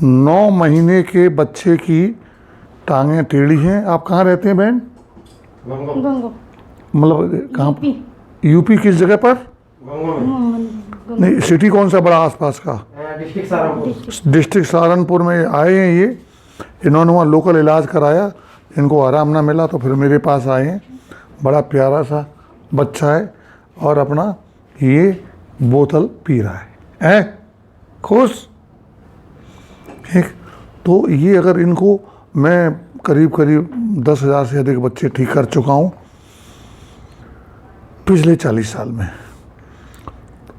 9 महीने के बच्चे की टांगें टेढ़ी हैं। आप कहाँ रहते हैं बहन? गंगो। मतलब कहाँ? यूपी। यूपी किस जगह पर? नहीं, सिटी कौन सा बड़ा आसपास का? डिस्ट्रिक्ट सहारनपुर। डिस्ट्रिक्ट सहारनपुर में आए हैं ये। इन्होंने वहाँ लोकल इलाज कराया, इनको आराम ना मिला तो फिर मेरे पास आए हैं। बड़ा प्यारा सा बच्चा है और अपना ये बोतल पी रहा है खुश। ठीक, तो ये अगर इनको मैं करीब 10,000 से अधिक बच्चे ठीक कर चुका हूँ पिछले 40 साल में।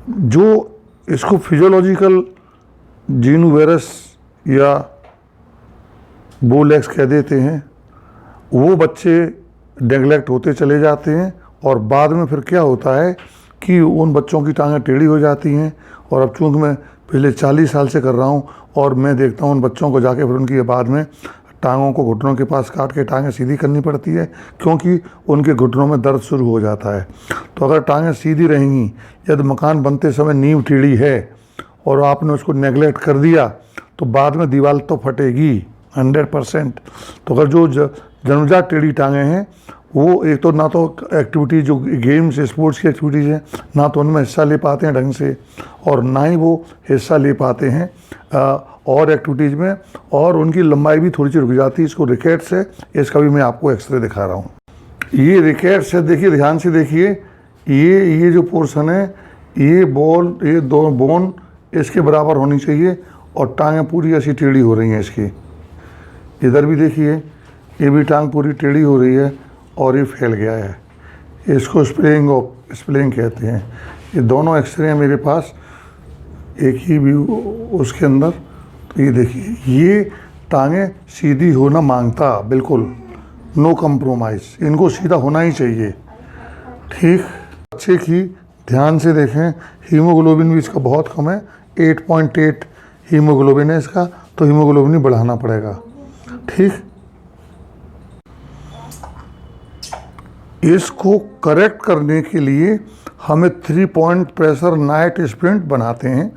जो इसको फिजियोलॉजिकल जीनू वायरस या बोलेक्स कह देते हैं, वो बच्चे नेगलेक्ट होते चले जाते हैं और बाद में फिर क्या होता है कि उन बच्चों की टांगें टेढ़ी हो जाती हैं। और अब चूँकि मैं पिछले 40 साल से कर रहा हूँ और मैं देखता हूँ उन बच्चों को जाके फिर उनकी बाद में टांगों को घुटनों के पास काट के टांगें सीधी करनी पड़ती है, क्योंकि उनके घुटनों में दर्द शुरू हो जाता है। तो अगर टांगें सीधी रहेंगी, यदि मकान बनते समय नींव टेढ़ी है और आपने उसको नेगलेक्ट कर दिया तो बाद में दीवार तो फटेगी 100%। तो अगर जो जन्मजात टेढ़ी टांगें हैं वो एक तो ना तो एक्टिविटी जो गेम्स स्पोर्ट्स की एक्टिविटीज़ हैं ना तो उनमें हिस्सा ले पाते हैं ढंग से, और ना ही वो हिस्सा ले पाते हैं और एक्टिविटीज़ में, और उनकी लंबाई भी थोड़ी सी रुक जाती है। इसको रिकेट्स है, इसका भी मैं आपको एक्सरे दिखा रहा हूँ। ये रिकेट्स है, देखिए ध्यान से देखिए। ये जो पोर्शन है, ये दो बोन इसके बराबर होनी चाहिए और टांगें पूरी ऐसी टेढ़ी हो रही हैं इसकी। इधर भी देखिए, ये भी टांग पूरी टेढ़ी हो रही है और ये फैल गया है। इसको स्प्लिंग कहते हैं। ये दोनों एक्सरे हैं मेरे पास, एक ही भी उसके अंदर। तो ये देखिए, ये टांगें सीधी होना मांगता, बिल्कुल नो कंप्रोमाइज़, इनको सीधा होना ही चाहिए। ठीक, बच्चे की ध्यान से देखें, हीमोग्लोबिन भी इसका बहुत कम है, 8.8 हीमोग्लोबिन है इसका, तो हीमोग्लोबिन ही बढ़ाना पड़ेगा। ठीक, इसको करेक्ट करने के लिए हमें 3 पॉइंट प्रेशर नाइट स्प्रिंट बनाते हैं।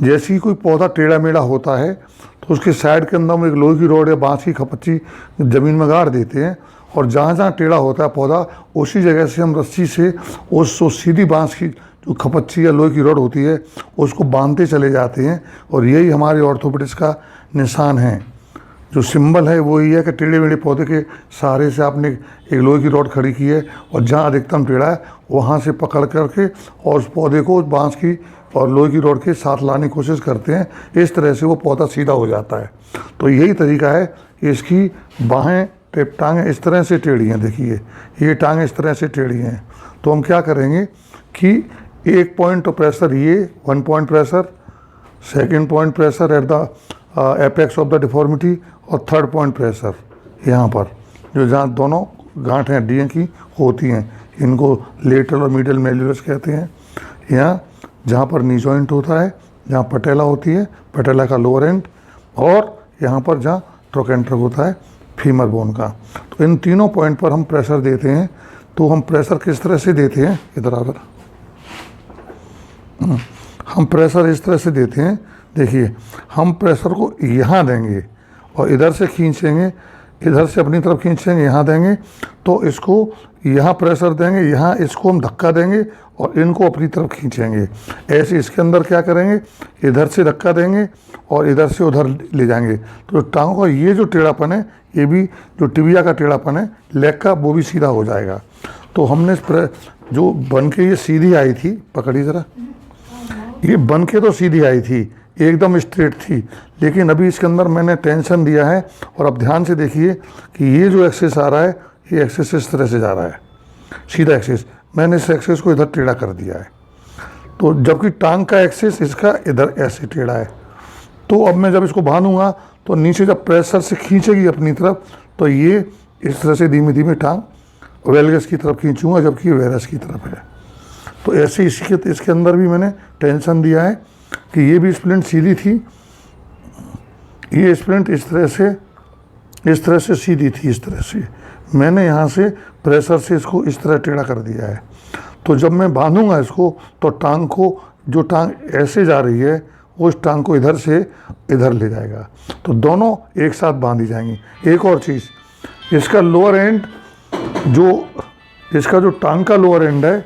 जैसे ही कोई पौधा टेढ़ा मेढ़ा होता है तो उसके साइड के अंदर हम एक लोहे की रॉड या बांस की खपच्ची ज़मीन में गाड़ देते हैं, और जहाँ जहाँ टेढ़ा होता है पौधा उसी जगह से हम रस्सी से उस सीधी बांस की जो खपच्ची या लोहे की रॉड होती है उसको बांधते चले जाते हैं। और यही हमारे ऑर्थोपेडिक्स का निशान है। जो सिंबल है वो ये है कि टेढ़े मेढ़े पौधे के सहारे से आपने एक लोहे की रॉड खड़ी की है और जहाँ अधिकतम टेढ़ा है वहाँ से पकड़ करके और उस पौधे को बांस की और लोहे की रॉड के साथ लाने की कोशिश करते हैं। इस तरह से वो पौधा सीधा हो जाता है। तो यही तरीका है। इसकी बाहें टांगें इस तरह से टेढ़ी हैं, देखिए ये टांगें इस तरह से टेढ़ी हैं। तो हम क्या करेंगे कि 1 पॉइंट प्रेशर, ये 1 point pressure, 2nd point pressure at the apex of the deformity, और 3rd पॉइंट प्रेशर यहाँ पर, जो जहाँ दोनों गांठें हड्डियों की होती हैं, इनको लेटरल और मीडियल मेल्यूरस कहते हैं। यहाँ जहाँ पर नी जॉइंट होता है, जहाँ पटेला होती है, पटेला का लोअर एंड, और यहाँ पर जहाँ ट्रोकेंटर होता है फीमर बोन का। तो इन तीनों पॉइंट पर हम प्रेशर देते हैं। तो हम प्रेशर किस तरह से देते हैं, इधर आकर हम प्रेशर इस तरह से देते हैं। देखिए, हम प्रेशर को यहाँ देंगे और इधर से खींचेंगे, इधर से अपनी तरफ खींचेंगे, यहाँ देंगे। तो इसको यहाँ प्रेशर देंगे, यहाँ इसको हम धक्का देंगे और इनको अपनी तरफ खींचेंगे। ऐसे इसके अंदर क्या करेंगे, इधर से धक्का देंगे और इधर से उधर ले जाएंगे। तो टांगों का ये जो टेढ़ापन है, ये भी जो टिबिया का टेढ़ापन है लेग का, वो भी सीधा हो जाएगा। तो हमने जो बन के ये सीधी आई थी, पकड़ी ज़रा, ये बन के तो सीधी आई थी, एकदम स्ट्रेट थी, लेकिन अभी इसके अंदर मैंने टेंशन दिया है। और अब ध्यान से देखिए कि ये जो एक्सेस आ रहा है, ये एक्सेस इस तरह से जा रहा है, सीधा एक्सेस। मैंने इस एक्सेस को इधर टेढ़ा कर दिया है, तो जबकि टांग का एक्सेस इसका इधर ऐसे टेढ़ा है। तो अब मैं जब इसको बांधूंगा तो नीचे जब प्रेशर से खींचेगी अपनी तरफ, तो ये इस तरह से धीमे धीमे टांग वेल्गस की तरफ खींचूंगा, जबकि ये वेरस की तरफ है। तो ऐसे इसके अंदर भी मैंने टेंशन दिया है कि ये भी स्प्लिंट सीधी थी, ये स्प्लिंट इस तरह से सीधी थी। इस तरह से मैंने यहाँ से प्रेशर से इसको इस तरह टेढ़ा कर दिया है। तो जब मैं बांधूंगा इसको तो टांग को, जो टांग ऐसे जा रही है उस टांग को इधर से इधर ले जाएगा, तो दोनों एक साथ बांधी जाएंगी। एक और चीज़, इसका लोअर एंड इसका जो टांग का लोअर एंड है,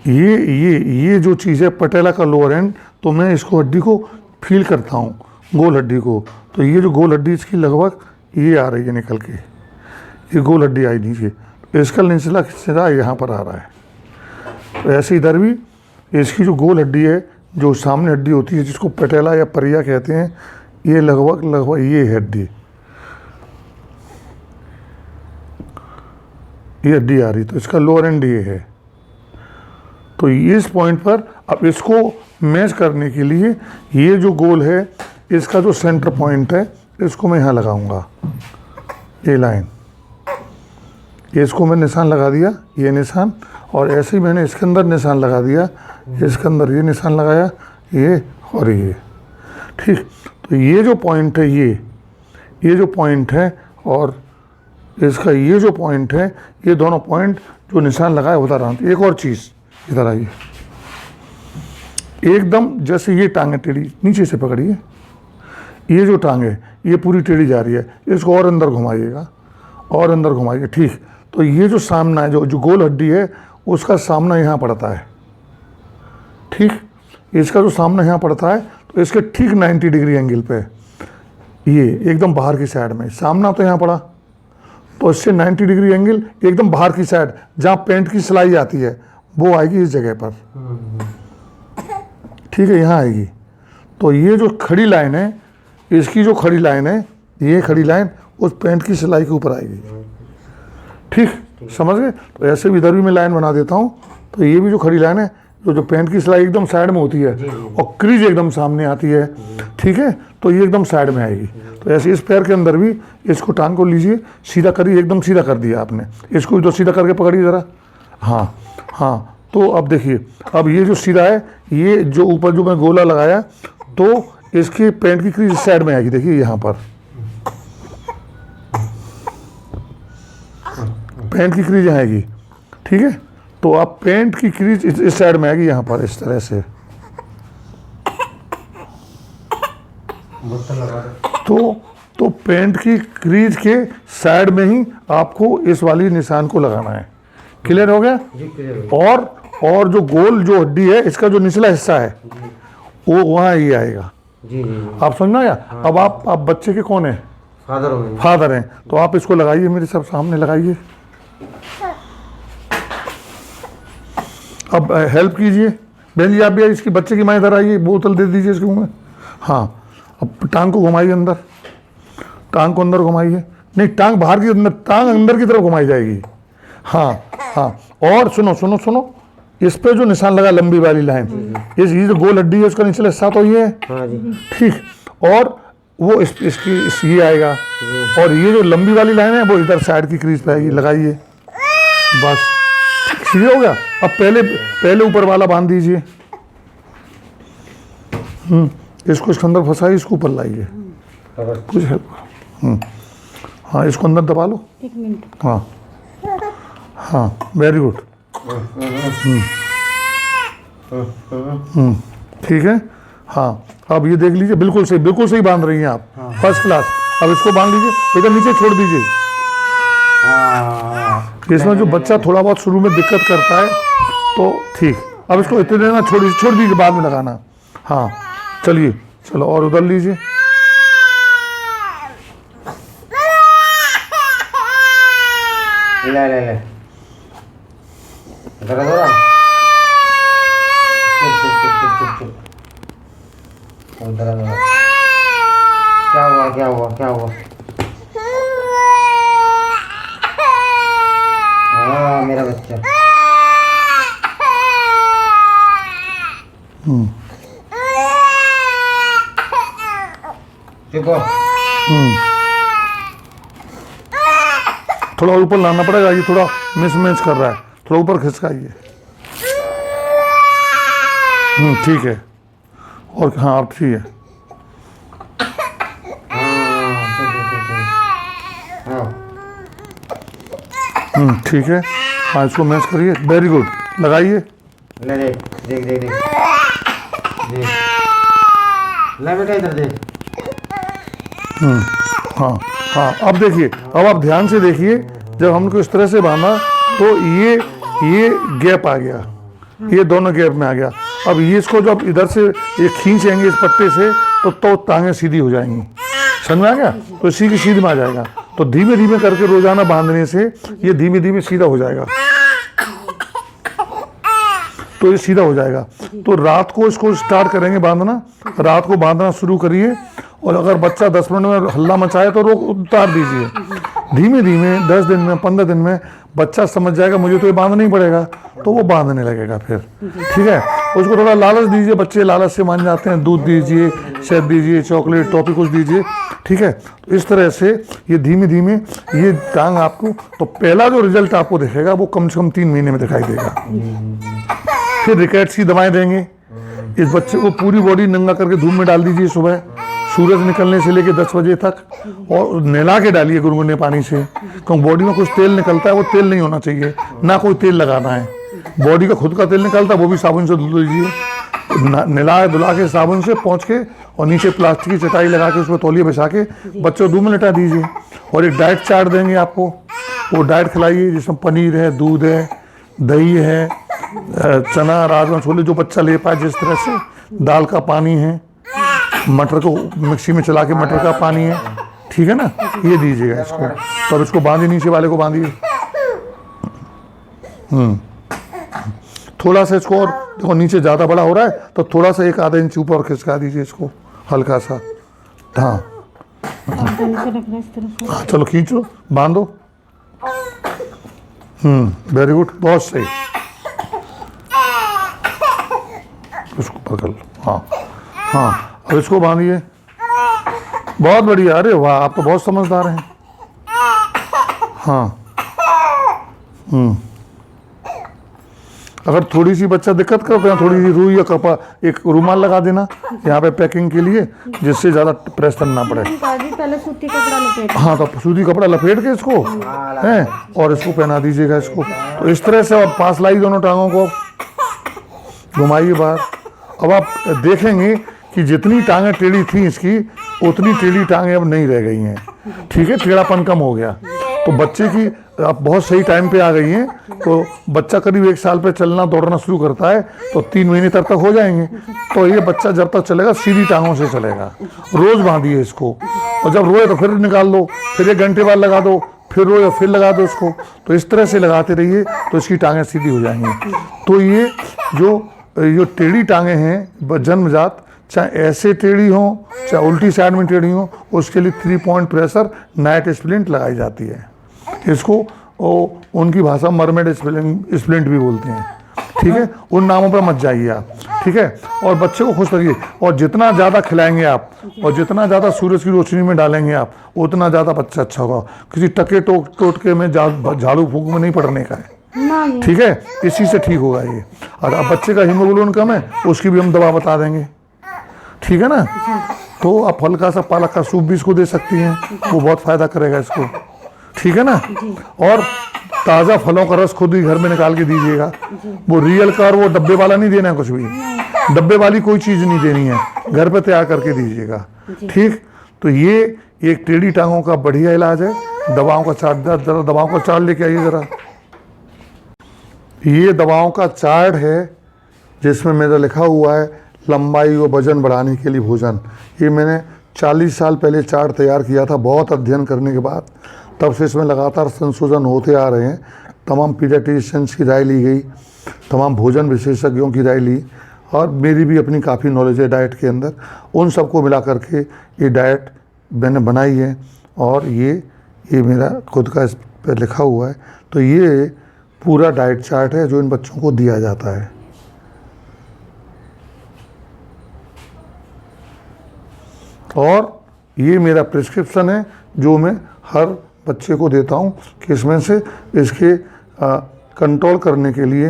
ये जो चीज़ है पटेला का लोअर एंड, तो मैं इसको हड्डी को फील करता हूँ, गोल हड्डी को, तो ये जो गोल हड्डी इसकी लगभग ये आ रही है निकल के, ये गोल हड्डी आई नीचे, तो इसका निचला हिस्सा यहाँ पर आ रहा है। तो ऐसे इधर भी इसकी जो गोल हड्डी है, जो सामने हड्डी होती है जिसको पटेला या परिया कहते हैं, ये लगभग ये हड्डी, ये हड्डी आ रही, तो इसका लोअर एंड ये है। तो इस पॉइंट पर अब इसको मैच करने के लिए ये जो गोल है, इसका जो सेंटर पॉइंट है, इसको मैं यहाँ लगाऊंगा, ये लाइन, इसको मैं निशान लगा दिया, ये निशान, और ऐसे ही मैंने इसके अंदर निशान लगा दिया, इसके अंदर ये निशान लगाया, ये और ये, ठीक। तो ये जो पॉइंट है, ये जो पॉइंट है और इसका ये जो पॉइंट है, ये दोनों पॉइंट जो निशान लगाए उधर आते। एक और चीज़, इधर आइए, एकदम जैसे ये टांग है टेढ़ी, नीचे से पकड़िए, ये जो टांग है ये पूरी टेढ़ी जा रही है, इसको और अंदर घुमाइएगा, और अंदर घुमाइए, ठीक। तो ये जो सामना है, जो गोल हड्डी है, उसका सामना यहाँ पड़ता है, ठीक। इसका जो सामना यहाँ पड़ता है, तो इसके ठीक 90 डिग्री एंगल पे, ये एकदम बाहर की साइड में, सामना तो यहाँ पड़ा, तो इससे 90 डिग्री एंगल एकदम बाहर की साइड, जहाँ पेंट की सिलाई आती है, वो आएगी इस जगह पर, ठीक है, यहाँ आएगी। तो ये जो खड़ी लाइन है, इसकी जो खड़ी लाइन है, ये खड़ी लाइन उस पेंट की सिलाई के ऊपर आएगी, ठीक, समझ गए। तो ऐसे भी इधर भी मैं लाइन बना देता हूँ, तो ये भी जो खड़ी लाइन है, जो पेंट की सिलाई एकदम साइड में होती है और क्रीज एकदम सामने आती है, ठीक है, तो ये एकदम साइड में आएगी। तो ऐसे इस पैर के अंदर भी इसको टांग को लीजिए, सीधा करिए, एकदम सीधा कर दिया आपने, इसको भी तो सीधा करके पकड़िए ज़रा, हाँ हाँ। तो अब देखिए, अब ये जो सीधा है, ये जो ऊपर जो मैं गोला लगाया, तो इसकी पेंट की क्रीज साइड में आएगी, देखिए यहाँ पर पेंट की क्रीज आएगी, ठीक है। तो आप पेंट की क्रीज इस साइड में आएगी, यहाँ पर इस तरह से, तो पेंट की क्रीज के साइड में ही आपको इस वाली निशान को लगाना है। क्लियर हो गया? और जो गोल जो हड्डी है, इसका जो निचला हिस्सा है, वो वहाँ ही आएगा। जी जी। आप समझना या? अब आप बच्चे के कौन है? फादर हो, फादर हैं। तो आप इसको लगाइए, मेरे सब सामने लगाइए। अब हेल्प कीजिए, बहन जी आप भी इसकी बच्चे की माँ इधर आइए, बोतल दे दीजिए इसके मुँह में। हाँ, अब टांग को घुमाइए अंदर, टांग को अंदर घुमाइए, नहीं टांग बाहर की अंदर, टांग अंदर की तरफ घुमाई जाएगी। हाँ हाँ, और सुनो सुनो सुनो, इस पे जो निशान लगा लंबी वाली लाइन, ये जो गोल हड्डी है उसका निचला हिस्सा तो ये है, ठीक। और वो इसकी ये आएगा, और ये जो लंबी वाली लाइन है वो इधर साइड की क्रीज पे आएगी, लगाइए, बस ठीक हो गया। अब पहले ऊपर वाला बांध दीजिए, इसको इसके अंदर फंसाइए, इसको ऊपर लाइए, कुछ हेल्प। हाँ, इसको अंदर दबा लो, 1 मिनट। हाँ हाँ, वेरी गुड, ठीक है। हाँ, अब ये देख लीजिए, बिल्कुल सही बांध रही हैं आप, फर्स्ट क्लास। अब इसको बांध लीजिए, इधर नीचे छोड़ दीजिए। इसमें जो बच्चा थोड़ा बहुत शुरू में दिक्कत करता है, तो ठीक, अब इसको इतने देना छोड़ दीजिए, बाद में लगाना। हाँ, चलिए, चलो और उधर लीजिए। ले दर्द हो रहा? चुप। दर्द हो रहा। क्या हुआ? हाँ, मेरा बच्चा। चुप हो। थोड़ा ऊपर लाना पड़ेगा, ये थोड़ा मिसमैच कर रहा है, थोड़ा ऊपर खिसकाइए। ठीक है, और हाँ अब ठीक है। ठीक है, हाँ इसको मैच करिए, वेरी गुड, लगाइए। ले देख देख देख देख, ले बेटा इधर देख। हाँ हाँ, अब देखिए, अब आप ध्यान से देखिए, जब हमको इस तरह से बांधा तो ये गैप आ गया, ये दोनों गैप में आ गया। अब ये इसको जब इधर से ये खींचेंगे इस पट्टे से तो टांगें सीधी हो जाएंगी, समझ में आ गया? तो इसी की सीध में आ जाएगा। तो धीमे धीमे करके रोजाना बांधने से ये धीमे धीमे सीधा हो जाएगा, तो ये सीधा हो जाएगा। तो रात को इसको स्टार्ट करेंगे बांधना, रात को बांधना शुरू करिए, और अगर बच्चा 10 मिनट में हल्ला मचाए तो रोक उतार दीजिए। धीमे धीमे 10 दिन में 15 दिन में बच्चा समझ जाएगा मुझे तो ये बांधना ही पड़ेगा, तो वो बांधने लगेगा फिर, ठीक है? उसको थोड़ा लालच दीजिए, बच्चे लालच से मान जाते हैं, दूध दीजिए, शहद दीजिए, चॉकलेट टॉफी कुछ दीजिए, ठीक है? तो इस तरह से ये धीमे धीमे ये टांग आपको, तो पहला जो रिजल्ट आपको दिखेगा वो कम से कम 3 महीने में दिखाई देगा। फिर रिकेट्स की दवाएं देंगे, इस बच्चे को पूरी बॉडी नंगा करके धूप में डाल दीजिए सुबह, सूरज निकलने से लेकर 10 बजे तक, और नहला के डालिए गुनगुने पानी से, क्योंकि बॉडी में कुछ तेल निकलता है, वो तेल नहीं होना चाहिए, ना कोई तेल लगाना है। बॉडी का खुद का तेल निकलता है, वो भी साबुन से धुल लीजिए, नहला धुला के साबुन से पोंछ के, और नीचे प्लास्टिक की चटाई लगा के उसमें तौलिए बिछा के बच्चों को धूप में लिटा दीजिए। और एक डाइट चार्ट देंगे आपको, वो डाइट खिलाइए जिसमें पनीर है, दूध है, दही है, चना, राजमा, छोले जो बच्चा ले पाए जिस तरह से, दाल का पानी है, मटर को मिक्सी में चला के मटर का पानी है, ठीक है ना? ये दीजिएगा इसको। तो अब इसको बांधिए, नीचे वाले को बांधिए, थोड़ा सा इसको, और देखो नीचे ज़्यादा बड़ा हो रहा है तो थोड़ा सा 1 आधा इंच ऊपर और खिसका दीजिए इसको हल्का सा। हाँ चलो खींच लो, बांधो। वेरी गुड, बहुत सही, इसको पकड़ लो। हाँ हाँ, अब इसको बांधिए, बहुत बढ़िया। अरे वाह, आप तो बहुत समझदार हैं। हाँ अगर थोड़ी सी बच्चा दिक्कत करता है, थोड़ी सी रुई या कपड़ा, एक रुमाल लगा देना यहाँ पे पैकिंग के लिए, जिससे ज़्यादा प्रेस करना पड़े। पहले सूती कपड़ा लपेट, हाँ, तो सूती कपड़ा लपेट के इसको हैं और इसको पहना दीजिएगा इसको। तो इस तरह से आप पास लाई दोनों टांगों को, घुमाइए बाहर। अब आप देखेंगे कि जितनी टांगें टेढ़ी थी इसकी, उतनी टेढ़ी टांगें अब नहीं रह गई हैं, ठीक है? टेढ़ापन कम हो गया। तो बच्चे की आप बहुत सही टाइम पे आ गई हैं। तो बच्चा करीब 1 साल पे चलना दौड़ना शुरू करता है तो 3 महीने तक हो जाएंगे। तो ये बच्चा जब तक चलेगा सीधी टांगों से चलेगा। रोज़ बांधिए इसको, और जब रोए तो फिर निकाल दो, फिर 1 घंटे बाद लगा दो, फिर रोए फिर लगा दो इसको। तो इस तरह से लगाते रहिए तो इसकी टांगें सीधी हो जाएंगी। तो ये जो टेढ़ी टांगें हैं जन्मजात, चाहे ऐसे टेढ़ी हों चाहे उल्टी साइड में टेढ़ी हों, उसके लिए 3 पॉइंट प्रेशर नाइट स्प्लिंट लगाई जाती है। इसको उनकी भाषा मरमेड स्प्लिंट भी बोलते हैं, ठीक है? उन नामों पर मत जाइए आप, ठीक है? और बच्चे को खुश रखिए, और जितना ज़्यादा खिलाएंगे आप और जितना ज़्यादा सूरज की रोशनी में डालेंगे आप, उतना ज़्यादा बच्चा अच्छा होगा। किसी टके टोटके में झाड़ू फूक में नहीं पड़ने का है, ठीक है? इसी से ठीक होगा ये। और अब बच्चे का हीमोग्लोबिन कम है, उसकी भी हम दवा बता देंगे, ठीक है ना? तो आप हल्का सा पालक का सूप भी इसको दे सकती हैं, वो बहुत फायदा करेगा इसको, ठीक है ना? और ताज़ा फलों का रस खुद ही घर में निकाल के दीजिएगा। वो रियल का और वो डब्बे वाला नहीं देना है, कुछ भी डब्बे वाली कोई चीज़ नहीं देनी है, घर पे तैयार करके दीजिएगा, ठीक? तो ये एक टेढ़ी टांगों का बढ़िया इलाज है। दवाओं का चार्ट, जरा दवाओं का चार्ट लेके आइए ज़रा। ये दवाओं का चार्ट है जिसमें मेरा लिखा हुआ है लंबाई और वजन बढ़ाने के लिए भोजन। ये मैंने 40 साल पहले चार्ट तैयार किया था, बहुत अध्ययन करने के बाद। तब से इसमें लगातार संशोधन होते आ रहे हैं। तमाम पीडियाट्रिशियंस की राय ली गई, तमाम भोजन विशेषज्ञों की राय ली, और मेरी भी अपनी काफ़ी नॉलेज है डाइट के अंदर। उन सबको मिला करके ये डाइट मैंने बनाई है, और ये मेरा खुद का इस पर लिखा हुआ है। तो ये पूरा डाइट चार्ट है जो इन बच्चों को दिया जाता है। और ये मेरा प्रिस्क्रिप्शन है जो मैं हर बच्चे को देता हूँ कि इसमें से इसके कंट्रोल करने के लिए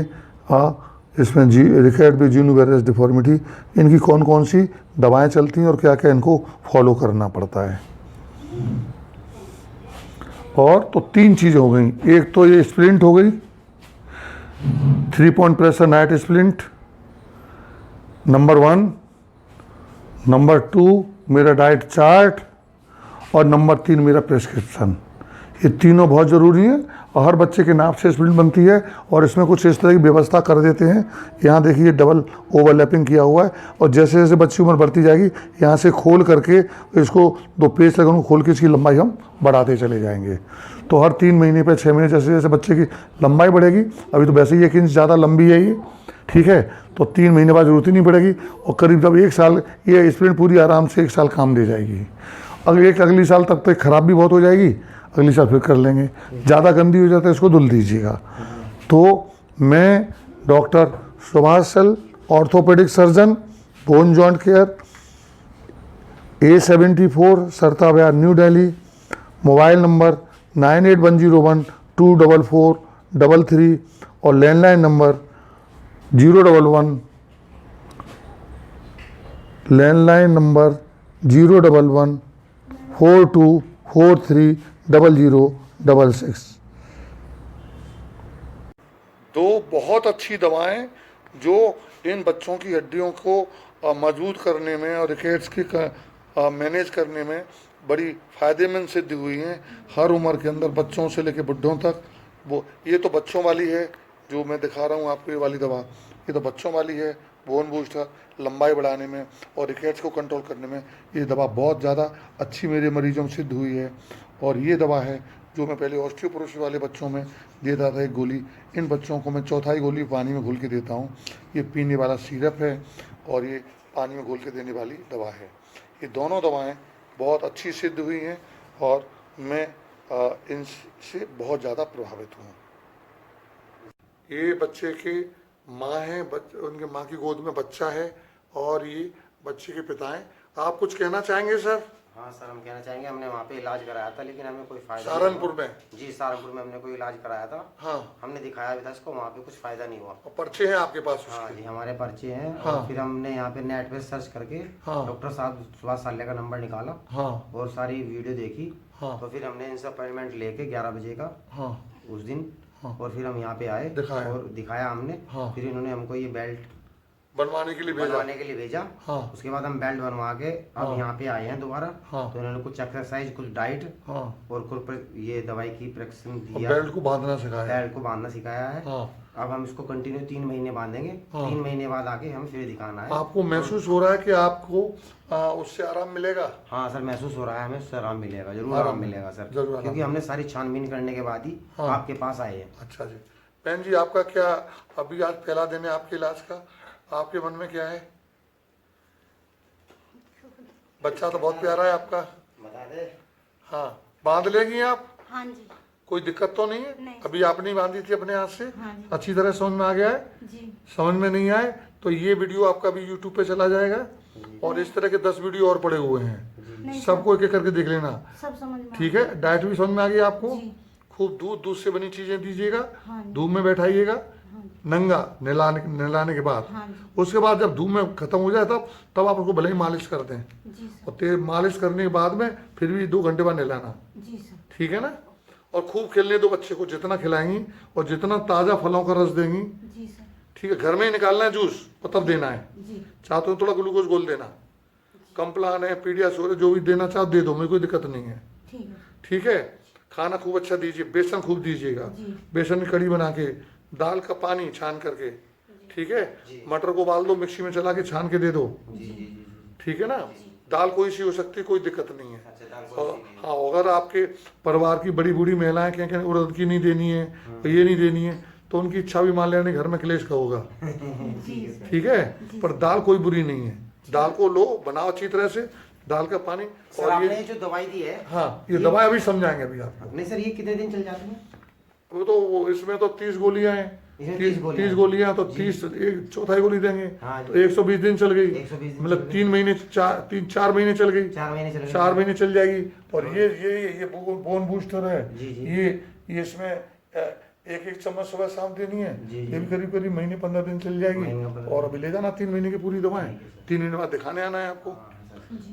इसमें रिकेट भी जीनू वेरियस डिफॉर्मिटी, इनकी कौन कौन सी दवाएं चलती हैं और क्या क्या इनको फॉलो करना पड़ता है। और तो 3 चीज़ें हो गई। एक तो ये स्प्लिंट हो गई, 3 point pressure night splint, number 1, number 2 मेरा डाइट चार्ट और नंबर 3 मेरा प्रेस्क्रिप्शन। ये तीनों बहुत ज़रूरी हैं और हर बच्चे के नाप से स्प्रिंट बनती है और इसमें कुछ इस तरह की व्यवस्था कर देते हैं। यहाँ देखिए डबल ओवरलैपिंग किया हुआ है और जैसे जैसे बच्चे की उम्र बढ़ती जाएगी यहाँ से खोल करके इसको 2 पेच लगाऊंगा, खोल के इसकी लंबाई हम बढ़ाते चले जाएंगे। तो हर 3 महीने पे 6 महीने जैसे जैसे बच्चे की लंबाई बढ़ेगी, अभी तो वैसे ही 1 इंच ज़्यादा लंबी है ये, ठीक है, तो 3 महीने बाद ज़रूरत ही नहीं पड़ेगी और करीब जब 1 साल ये स्प्रिंट पूरी आराम से 1 साल काम दे जाएगी। अगली साल तक तो ख़राब भी बहुत हो जाएगी, अगली साल फिर कर लेंगे। ज़्यादा गंदी हो जाता है इसको धुल दीजिएगा। तो मैं डॉक्टर सुभाष सल, orthopaedic surgeon, bone joint care, A74 सरता विहार, न्यू दिल्ली। मोबाइल नंबर 9810124433 और लैंडलाइन नंबर 01142430066। 2 बहुत अच्छी दवाएं जो इन बच्चों की हड्डियों को मजबूत करने में और रिकेट्स की मैनेज करने में बड़ी फ़ायदेमंद सिद्ध हुई हैं। हर उम्र के अंदर बच्चों से लेकर बुढ़ों तक। वो ये तो बच्चों वाली है जो मैं दिखा रहा हूँ आपको, ये वाली दवा, ये तो बच्चों वाली है। बोन बूस्टर लंबाई बढ़ाने में और रिकेट्स को कंट्रोल करने में ये दवा बहुत ज़्यादा अच्छी मेरे मरीजों में सिद्ध हुई है। और ये दवा है जो मैं पहले ऑस्टियोपोरोसिस वाले बच्चों में देता था, 1 गोली। इन बच्चों को मैं 4थी गोली पानी में घोल के देता हूँ। ये पीने वाला सिरप है और ये पानी में घोल के देने वाली दवा है। ये दोनों दवाएं बहुत अच्छी सिद्ध हुई हैं और मैं इनसे बहुत ज़्यादा प्रभावित हूँ। ये बच्चे के माँ हैं, उनके माँ की गोद में बच्चा है और ये बच्चे के पिता हैं। आप कुछ कहना चाहेंगे सर? हाँ सर, हम कहना चाहेंगे, हमने वहाँ पे इलाज कराया था लेकिन हमें कोई फायदा सहारनपुर में? जी, सहारनपुर में हमने कोई इलाज कराया था। हाँ, हमने दिखाया भी था इसको, वहाँ पे कुछ फायदा नहीं हुआ। और पर्चे हैं आपके पास? हाँ जी, हमारे पर्चे हैं। हाँ। और फिर हमने यहाँ पे नेट पे सर्च करके हाँ। डॉक्टर साहब सुभाष साल्या का नंबर निकाला। हाँ और सारी वीडियो देखी। हाँ। तो फिर हमने इनसे अपॉइंटमेंट लेके 11 बजे का हाँ उस दिन। हाँ। और फिर हम यहाँ पे आए दिखाया। और दिखाया हमने। हाँ। फिर इन्होंने हमको ये बेल्ट बनवाने के लिए भेजा? हाँ। उसके बाद हम बेल्ट बनवा के अब यहाँ पे आए हैं दोबारा। हाँ। तो इन्होंने कुछ एक्सरसाइज, कुछ डाइट हाँ। और कुछ ये दवाई की प्रेस्क्रिप्शन दिया। बेल्ट को बांधना सिखाया? बेल्ट को बांधना सिखाया है। हाँ। अब हम इसको कंटिन्यू 3 महीने बांधेंगे। हाँ। 3 महीने बाद आके हम फिर दिखाना है। आपको महसूस हो रहा है कि आपको उससे आराम मिलेगा? हाँ सर, महसूस हो रहा है, हमें उससे आराम मिलेगा, जरूर आराम मिलेगा सर, जरूर। क्योंकि हमने सारी छानबीन करने के बाद ही आपके पास आए हैं। अच्छा जी। बहन जी, आपका क्या अभी आज पहला दिन है आपके इलाज का, आपके मन में क्या है? बच्चा तो बहुत प्यारा है आपका। बता दे। हाँ, बांध लेंगी आप? हाँ जी। कोई दिक्कत तो नहीं है? नहीं। अभी आपने बांधी थी अपने हाथ से? हाँ जी। अच्छी तरह समझ में आ गया है? जी। समझ में नहीं आए तो ये वीडियो आपका भी यूट्यूब पे चला जाएगा और इस तरह के 10 वीडियो और पड़े हुए हैं, सबको एक एक करके देख लेना। सब समझ में ठीक है? डाइट भी समझ में आ गई आपको? जी। खूब दूध से बनी चीजें दीजिएगा। हाँ जी। धूप में बैठाइएगा, नंगा नहलाने के बाद। हाँ जी। उसके बाद जब धूप में खत्म हो जाए तब आप उसको भले ही मालिश कर दें। जी सर। और तेल मालिश करने के बाद में फिर भी 2 घंटे बाद नहलाना। जी सर। ठीक है ना? और खूब खेलने दो बच्चे को, जितना खिलाएंगी और जितना ताज़ा फलों का रस देंगी। जी सर। ठीक है? घर में ही निकालना है जूस और तब देना है। जी। चाहते हो थोड़ा ग्लूकोज घोल देना, कम्प्लान है, पीडियाश्योर है, जो भी देना चाहो दे दो, मेरी कोई दिक्कत नहीं है। ठीक है। ठीक है? खाना खूब अच्छा दीजिए, बेसन खूब दीजिएगा, जी। बेसन की कड़ी बना के, दाल का पानी छान करके। ठीक है? मटर को उबाल दो, मिक्सी में चला के छान के दे दो। ठीक है ना? दाल कोई सी हो सकती है, कोई दिक्कत नहीं है। और हाँ, अगर आपके परिवार की बड़ी बूढ़ी महिलाएं कहें उड़द की नहीं देनी है, ये नहीं देनी है, तो उनकी इच्छा भी मान लेने घर में क्लेश का होगा। ठीक है? पर दाल कोई बुरी नहीं है, दाल को लो, बनाओ अच्छी तरह से, दाल का पानी। और आपने ये जो दवाई दी है, हाँ, ये दवाई अभी समझाएंगे अभी आपको। नहीं सर, ये कितने दिन चल जाती है? वो तो इसमें तो 30 गोलियां हैं, 30 गोलियां तो 30, एक 4थी गोली देंगे। हाँ, तो 120 दिन चल गई, 120 दिन मतलब 4 महीने चल गई, 4 महीने चल 4 महीने चल जाएगी। और ये बोन बूस्टर है, ये इसमें 1 चम्मच सुबह शाम देनी है। ये भी करीब करीब महीने 15 दिन चल जाएगी। और अभी ले जाना 3 महीने की पूरी दवाएं, 3 महीने बाद दिखाने आना है आपको।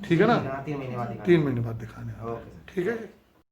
ठीक है ना? 3 महीने बाद 3 महीने बाद दिखाने आना। ठीक है जी।